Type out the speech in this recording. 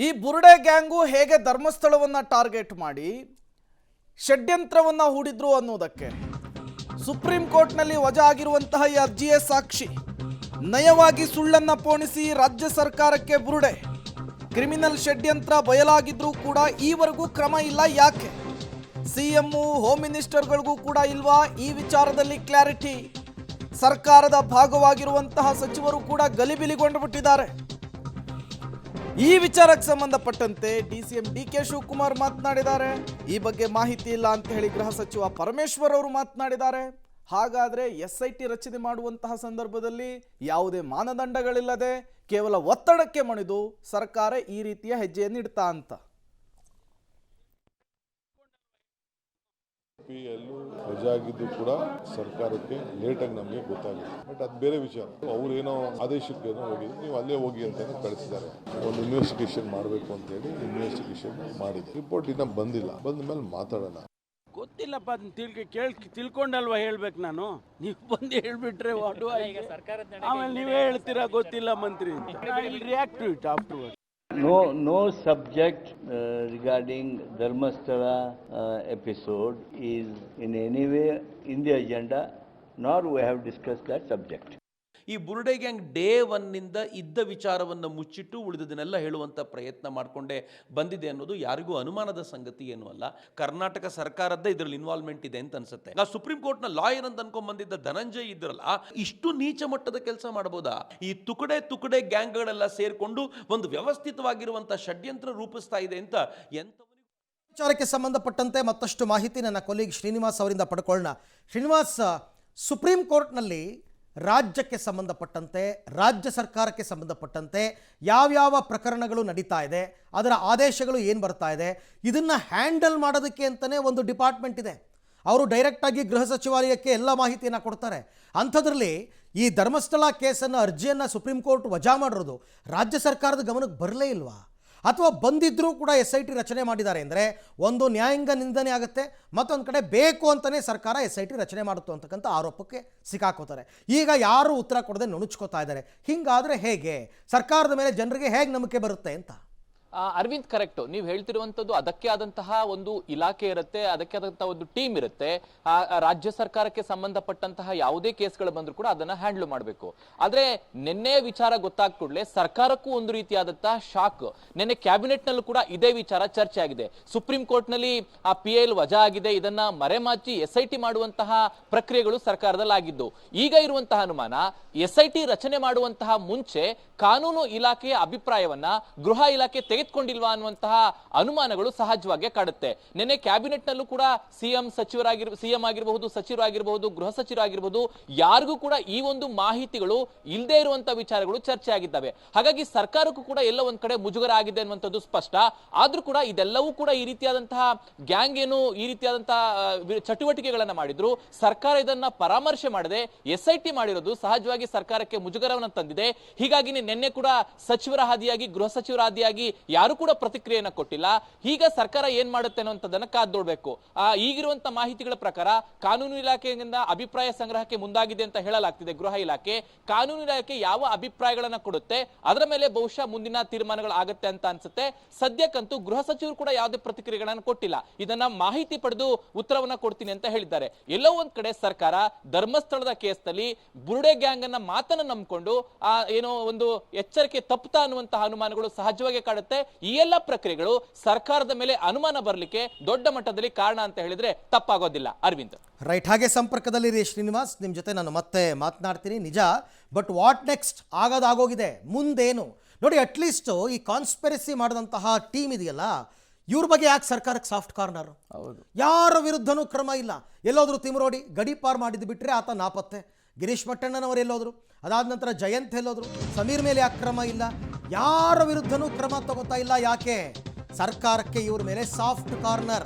ಈ ಬುರುಡೆ ಗ್ಯಾಂಗು ಹೇಗೆ ಧರ್ಮಸ್ಥಳವನ್ನು ಟಾರ್ಗೆಟ್ ಮಾಡಿ ಷಡ್ಯಂತ್ರವನ್ನು ಹೂಡಿದ್ರು ಅನ್ನೋದಕ್ಕೆ ಸುಪ್ರೀಂ ಕೋರ್ಟ್ನಲ್ಲಿ ವಜಾ ಆಗಿರುವಂತಹ ಈ ಅರ್ಜಿಯ ಸಾಕ್ಷಿ. ನಯವಾಗಿ ಸುಳ್ಳನ್ನು ಪೋಣಿಸಿ ರಾಜ್ಯ ಸರ್ಕಾರಕ್ಕೆ ಬುರುಡೆ. ಕ್ರಿಮಿನಲ್ ಷಡ್ಯಂತ್ರ ಬಯಲಾಗಿದ್ರೂ ಕೂಡ ಈವರೆಗೂ ಕ್ರಮ ಇಲ್ಲ. ಯಾಕೆ? ಸಿಎಂ ಹೋಮ್ ಮಿನಿಸ್ಟರ್ಗಳಿಗೂ ಕೂಡ ಇಲ್ವಾ ಈ ವಿಚಾರದಲ್ಲಿ ಕ್ಲಾರಿಟಿ? ಸರ್ಕಾರದ ಭಾಗವಾಗಿರುವಂತಹ ಸಚಿವರು ಕೂಡ ಗಲಿಬಿಲಿಗೊಂಡು ಬಿಟ್ಟಿದ್ದಾರೆ. ಈ ವಿಚಾರಕ್ಕೆ ಸಂಬಂಧಪಟ್ಟಂತೆ ಡಿಸಿಎಂ ಡಿಕೆ ಶಿವಕುಮಾರ್ ಮಾತನಾಡಿದ್ದಾರೆ. ಈ ಬಗ್ಗೆ ಮಾಹಿತಿ ಇಲ್ಲ ಅಂತ ಹೇಳಿ ಗೃಹ ಸಚಿವ ಪರಮೇಶ್ವರ್ ಅವರು ಮಾತನಾಡಿದ್ದಾರೆ. ಹಾಗಾದ್ರೆ SIT ರಚನೆ ಮಾಡುವಂತಹ ಸಂದರ್ಭದಲ್ಲಿ ಯಾವುದೇ ಮಾನದಂಡಗಳಿಲ್ಲದೆ ಕೇವಲ ಒತ್ತಡಕ್ಕೆ ಮಣಿದು ಸರ್ಕಾರ ಈ ರೀತಿಯ ಹೆಜ್ಜೆಯನ್ನು ಇಡ್ತಾ ಅಂತ. ಎಲ್ಲೂ ರಜಾ ಆಗಿದ್ದು ಕೂಡ ಸರ್ಕಾರಕ್ಕೆ ಲೇಟಾಗಿ ನಮಗೆ ಗೊತ್ತಾಗಿದೆ. ಬಟ್ ಅದು ಬೇರೆ ವಿಚಾರ. ಅವ್ರು ಏನೋ ಆದೇಶಕ್ಕೇನೋ ಹೋಗಿದ್ರು, ನೀವು ಅಲ್ಲೇ ಹೋಗಿ ಅಂತಾನೆ ಕಳಿಸಿದ್ದಾರೆ. ಒಂದು ಇನ್ವೆಸ್ಟಿಗೇಷನ್ ಮಾಡಬೇಕು ಅಂತ ಹೇಳಿ ಇನ್ವೆಸ್ಟಿಗೇಷನ್ ಮಾಡಿದೆ. ರಿಪೋರ್ಟ್ ಇನ್ನೂ ಬಂದಿಲ್ಲ. ಬಂದ ಮೇಲೆ ಮಾತಾಡೋಣ. ಗೊತ್ತಿಲ್ಲಪ್ಪ, ಅದನ್ನ ತಿಳ್ಕೊಂಡಲ್ವಾ ಹೇಳ್ಬೇಕು ನಾನು. ನೀವು ಬಂದು ಹೇಳ್ಬಿಟ್ರೆ ಆಮೇಲೆ ನೀವೇ ಹೇಳ್ತೀರಾ ಗೊತ್ತಿಲ್ಲ ಮಂತ್ರಿ. React to it afterward. No subject regarding Dharmasthala episode is in any way in the agenda, nor we have discussed that subject. ಈ ಬುರುಡೆ ಗ್ಯಾಂಗ್ ಡೇ 1ನಿಂದ ಇದ್ದ ವಿಚಾರವನ್ನು ಮುಚ್ಚಿಟ್ಟು ಉಳಿದದನ್ನೆಲ್ಲ ಹೇಳುವಂಥ ಪ್ರಯತ್ನ ಮಾಡಿಕೊಂಡೇ ಬಂದಿದೆ ಅನ್ನೋದು ಯಾರಿಗೂ ಅನುಮಾನದ ಸಂಗತಿ ಏನೂ ಅಲ್ಲ. ಕರ್ನಾಟಕ ಸರ್ಕಾರದ್ದೇ ಇದರಲ್ಲಿ ಇನ್ವಾಲ್ವ್ಮೆಂಟ್ ಇದೆ ಅಂತ ಅನ್ಸುತ್ತೆ. ನಾವು ಸುಪ್ರೀಂ ಕೋರ್ಟ್ನ ಲಾಯರ್ ಅಂತ ಅನ್ಕೊಂಡ್ ಬಂದಿದ್ದ ಧನಂಜಯ್ ಇದ್ರಲ್ಲ, ಇಷ್ಟು ನೀಚ ಮಟ್ಟದ ಕೆಲಸ ಮಾಡಬಹುದಾ? ಈ ತುಕಡೆ ಗ್ಯಾಂಗ್ಗಳೆಲ್ಲ ಸೇರ್ಕೊಂಡು ಒಂದು ವ್ಯವಸ್ಥಿತವಾಗಿರುವಂಥ ಷಡ್ಯಂತ್ರ ರೂಪಿಸ್ತಾ ಇದೆ ಅಂತ ವಿಚಾರಕ್ಕೆ ಸಂಬಂಧಪಟ್ಟಂತೆ ಮತ್ತಷ್ಟು ಮಾಹಿತಿ ನನ್ನ ಕೊಲೀಗ್ ಶ್ರೀನಿವಾಸ್ ಅವರಿಂದ ಪಡ್ಕೊಳ್ಳೋಣ. ಶ್ರೀನಿವಾಸ್, ಸುಪ್ರೀಂ ಕೋರ್ಟ್ನಲ್ಲಿ ರಾಜ್ಯಕ್ಕೆ ಸಂಬಂಧಪಟ್ಟಂತೆ, ರಾಜ್ಯ ಸರ್ಕಾರಕ್ಕೆ ಸಂಬಂಧಪಟ್ಟಂತೆ ಯಾವ್ಯಾವ ಪ್ರಕರಣಗಳು ನಡೀತಾ ಇದೆ, ಅದರ ಆದೇಶಗಳು ಏನು ಬರ್ತಾ ಇದೆ, ಇದನ್ನು ಹ್ಯಾಂಡಲ್ ಮಾಡೋದಕ್ಕೆ ಅಂತಲೇ ಒಂದು ಡಿಪಾರ್ಟ್ಮೆಂಟ್ ಇದೆ. ಅವರು ಡೈರೆಕ್ಟಾಗಿ ಗೃಹ ಸಚಿವಾಲಯಕ್ಕೆ ಎಲ್ಲ ಮಾಹಿತಿಯನ್ನು ಕೊಡ್ತಾರೆ. ಅಂಥದ್ರಲ್ಲಿ ಈ ಧರ್ಮಸ್ಥಳ ಕೇಸನ್ನು, ಅರ್ಜಿಯನ್ನು ಸುಪ್ರೀಂ ಕೋರ್ಟ್ ವಜಾ ಮಾಡಿರೋದು ರಾಜ್ಯ ಸರ್ಕಾರದ ಗಮನಕ್ಕೆ ಬರಲೇ ಇಲ್ವಾ? ಅಥವಾ ಬಂದಿದ್ದರೂ ಕೂಡ SIT ರಚನೆ ಮಾಡಿದ್ದಾರೆ ಅಂದರೆ ಒಂದು ನ್ಯಾಯಾಂಗ ನಿಂದನೆ ಆಗುತ್ತೆ, ಮತ್ತೊಂದು ಕಡೆ ಬೇಕು ಅಂತಲೇ ಸರ್ಕಾರ SIT ರಚನೆ ಮಾಡುತ್ತೆ ಅಂತಕ್ಕಂಥ ಆರೋಪಕ್ಕೆ ಸಿಕ್ಕಾಕೋತಾರೆ. ಈಗ ಯಾರು ಉತ್ತರ ಕೊಡದೆ ನುಣುಚ್ಕೋತಾ ಇದ್ದಾರೆ. ಹಿಂಗಾದರೆ ಹೇಗೆ? ಸರ್ಕಾರದ ಮೇಲೆ ಜನರಿಗೆ ಹೇಗೆ ನಂಬಿಕೆ ಬರುತ್ತೆ ಅಂತ? ಅರವಿಂದ್, ಕರೆಕ್ಟ್. ನೀವು ಹೇಳ್ತಿರುವಂತದ್ದು ಅದಕ್ಕೆ ಆದಂತಹ ಒಂದು ಇಲಾಖೆ ಇರುತ್ತೆ, ಅದಕ್ಕೆ ಆದಂತಹ ಒಂದು ಟೀಮ್ ಇರುತ್ತೆ. ರಾಜ್ಯ ಸರ್ಕಾರಕ್ಕೆ ಸಂಬಂಧಪಟ್ಟಂತಹ ಯಾವುದೇ ಕೇಸ್ಗಳು ಬಂದ್ರು ಕೂಡ ಅದನ್ನ ಹ್ಯಾಂಡಲ್ ಮಾಡಬೇಕು. ಆದ್ರೆ ನಿನ್ನೆ ವಿಚಾರ ಗೊತ್ತಾದ ಕೂಡಲೇ ಸರ್ಕಾರಕ್ಕೂ ಒಂದು ರೀತಿಯಾದಂತಹ ಶಾಕ್. ನಿನ್ನೆ ಕ್ಯಾಬಿನೆಟ್ ನಲ್ಲೂ ಕೂಡ ಇದೇ ವಿಚಾರ ಚರ್ಚೆ ಆಗಿದೆ. ಸುಪ್ರೀಂ ಕೋರ್ಟ್ ನಲ್ಲಿ PIL ವಜಾ ಆಗಿದೆ. ಇದನ್ನ ಮರೆಮಾಚಿ SIT ಮಾಡುವಂತಹ ಪ್ರಕ್ರಿಯೆಗಳು ಸರ್ಕಾರದಲ್ಲಿ ಆಗಿದ್ದು. ಈಗ ಇರುವಂತಹ ಅನುಮಾನ, SIT ರಚನೆ ಮಾಡುವಂತಹ ಮುಂಚೆ ಕಾನೂನು ಇಲಾಖೆಯ ಅಭಿಪ್ರಾಯವನ್ನ ಗೃಹ ಇಲಾಖೆ ತೆಗೆದುಕೊಂಡಿಲ್ವಾ ಅನ್ನುವಂತಹ ಅನುಮಾನಗಳು ಸಹಜವಾಗಿ ಕಾಡುತ್ತೆ. ನಿನ್ನೆ ಕ್ಯಾಬಿನೆಟ್ ನಲ್ಲೂ ಕೂಡ ಸಿಎಂ ಆಗಿರಬಹುದು, ಸಚಿವರಾಗಿರಬಹುದು, ಗೃಹ ಸಚಿವರಾಗಿರಬಹುದು, ಯಾರಿಗೂ ಕೂಡ ಈ ಒಂದು ಮಾಹಿತಿಗಳು ಇಲ್ಲದೆ ಇರುವಂತಹ ವಿಚಾರಗಳು ಚರ್ಚೆ ಆಗಿದ್ದಾವೆ. ಹಾಗಾಗಿ ಸರ್ಕಾರಕ್ಕೂ ಕೂಡ ಎಲ್ಲ ಒಂದ್ ಕಡೆ ಮುಜುಗರ ಆಗಿದೆ ಅನ್ನುವಂಥದ್ದು ಸ್ಪಷ್ಟ. ಆದ್ರೂ ಕೂಡ ಇದೆಲ್ಲವೂ ಕೂಡ ಈ ರೀತಿಯಾದಂತಹ ಗ್ಯಾಂಗ್ ಏನು ಈ ರೀತಿಯಾದಂತಹ ಚಟುವಟಿಕೆಗಳನ್ನ ಮಾಡಿದ್ರು, ಸರ್ಕಾರ ಇದನ್ನ ಪರಾಮರ್ಶೆ ಮಾಡದೆ SIT ಮಾಡಿರೋದು ಸಹಜವಾಗಿ ಸರ್ಕಾರಕ್ಕೆ ಮುಜುಗರವನ್ನು ತಂದಿದೆ. ಹೀಗಾಗಿ ನಿನ್ನೆ ಕೂಡ ಸಚಿವರ ಹಾದಿಯಾಗಿ, ಗೃಹ ಸಚಿವರ ಹಾದಿಯಾಗಿ ಯಾರು ಕೂಡ ಪ್ರತಿಕ್ರಿಯೆಯನ್ನು ಕೊಟ್ಟಿಲ್ಲ. ಈಗ ಸರ್ಕಾರ ಏನ್ ಮಾಡುತ್ತೆ ಅನ್ನೋದನ್ನ ಕಾದ್ ನೋಡ್ಬೇಕು. ಈಗಿರುವಂತ ಮಾಹಿತಿಗಳ ಪ್ರಕಾರ ಕಾನೂನು ಇಲಾಖೆಯಿಂದ ಅಭಿಪ್ರಾಯ ಸಂಗ್ರಹಕ್ಕೆ ಮುಂದಾಗಿದೆ ಅಂತ ಹೇಳಲಾಗ್ತಿದೆ. ಗೃಹ ಇಲಾಖೆ, ಕಾನೂನು ಇಲಾಖೆ ಯಾವ ಅಭಿಪ್ರಾಯಗಳನ್ನ ಕೊಡುತ್ತೆ ಅದರ ಮೇಲೆ ಬಹುಶಃ ಮುಂದಿನ ತೀರ್ಮಾನಗಳು ಆಗುತ್ತೆ ಅಂತ ಅನ್ಸುತ್ತೆ. ಸದ್ಯಕ್ಕಂತೂ ಗೃಹ ಸಚಿವರು ಕೂಡ ಯಾವುದೇ ಪ್ರತಿಕ್ರಿಯೆಗಳನ್ನು ಕೊಟ್ಟಿಲ್ಲ. ಇದನ್ನ ಮಾಹಿತಿ ಪಡೆದು ಉತ್ತರವನ್ನ ಕೊಡ್ತೀನಿ ಅಂತ ಹೇಳಿದ್ದಾರೆ. ಎಲ್ಲೋ ಒಂದ್ ಕಡೆ ಸರ್ಕಾರ ಧರ್ಮಸ್ಥಳದ ಕೇಸ್ನಲ್ಲಿ ಬುರುಡೆ ಗ್ಯಾಂಗ್ ಅನ್ನ ಮಾತನ್ನ ನಂಬಿಕೊಂಡು ಏನೋ ಒಂದು ಎಚ್ಚರಿಕೆ ತಪ್ಪುತ್ತಾ ಅನ್ನುವಂತಹ ಅನುಮಾನಗಳು ಸಹಜವಾಗಿ ಕಾಡುತ್ತೆ. ಈ ಎಲ್ಲ ಪ್ರಕ್ರಿಯೆಗಳು ಸರ್ಕಾರದ ಮೇಲೆ ಅನುಮಾನ ಬರಲಿಕ್ಕೆ ದೊಡ್ಡ ಮಟ್ಟದಲ್ಲಿ ಕಾರಣ ಅಂತ ಹೇಳಿದ್ರೆ ತಪ್ಪಾಗೋದಿಲ್ಲ. ಅರವಿಂದ್, ರೈಟ್. ಹಾಗೆ ಸಂಪರ್ಕದಲ್ಲಿ ಶ್ರೀನಿವಾಸ್, ನಿಮ್ಮ ಜೊತೆ ನಾನು ಮತ್ತೆ ಮಾತನಾಡ್ತೀನಿ. ನಿಜ, ಬಟ್ ವಾಟ್ ನೆಕ್ಸ್ಟ್? ಆಗೋಗಿದೆ, ಮುಂದೇನು? ನೋಡಿ, ಅಟ್ಲೀಸ್ಟ್ ಈ ಕಾನ್ಸ್ಪಿರಸಿ ಮಾಡಿದಂತಹ ಟೀಮ್ ಇದೆಯಲ್ಲ, ಇವ್ರ ಬಗ್ಗೆ ಯಾಕೆ ಸರ್ಕಾರಕ್ಕೆ ಸಾಫ್ಟ್ ಕಾರ್ನರ್? ಯಾರ ವಿರುದ್ಧನೂ ಕ್ರಮ ಇಲ್ಲ. ಎಲ್ಲೋದ್ರು ತಿಮರೋಡಿ ಗಡಿ ಪಾರ್ ಮಾಡಿದ್ದು ಬಿಟ್ಟರೆ ಆತ ನಾಪತ್ತೆ. ಗಿರೀಶ್ ಮಟ್ಟಣ್ಣನವರು ಎಲ್ಲೋದ್ರು? ಅದಾದ ನಂತರ ಜಯಂತ್ ಎಲ್ಲೋದ್ರು? ಸಮೀರ್ ಮೇಲೆ ಯಾಕೆ ಕ್ರಮ ಇಲ್ಲ? ಯಾರ ವಿರುದ್ಧನೂ ಕ್ರಮ ತಗೋತಾ ಇಲ್ಲ. ಯಾಕೆ? ಸರ್ಕಾರಕ್ಕೆ ಇವ್ರ ಮೇಲೆ ಸಾಫ್ಟ್ ಕಾರ್ನರ್.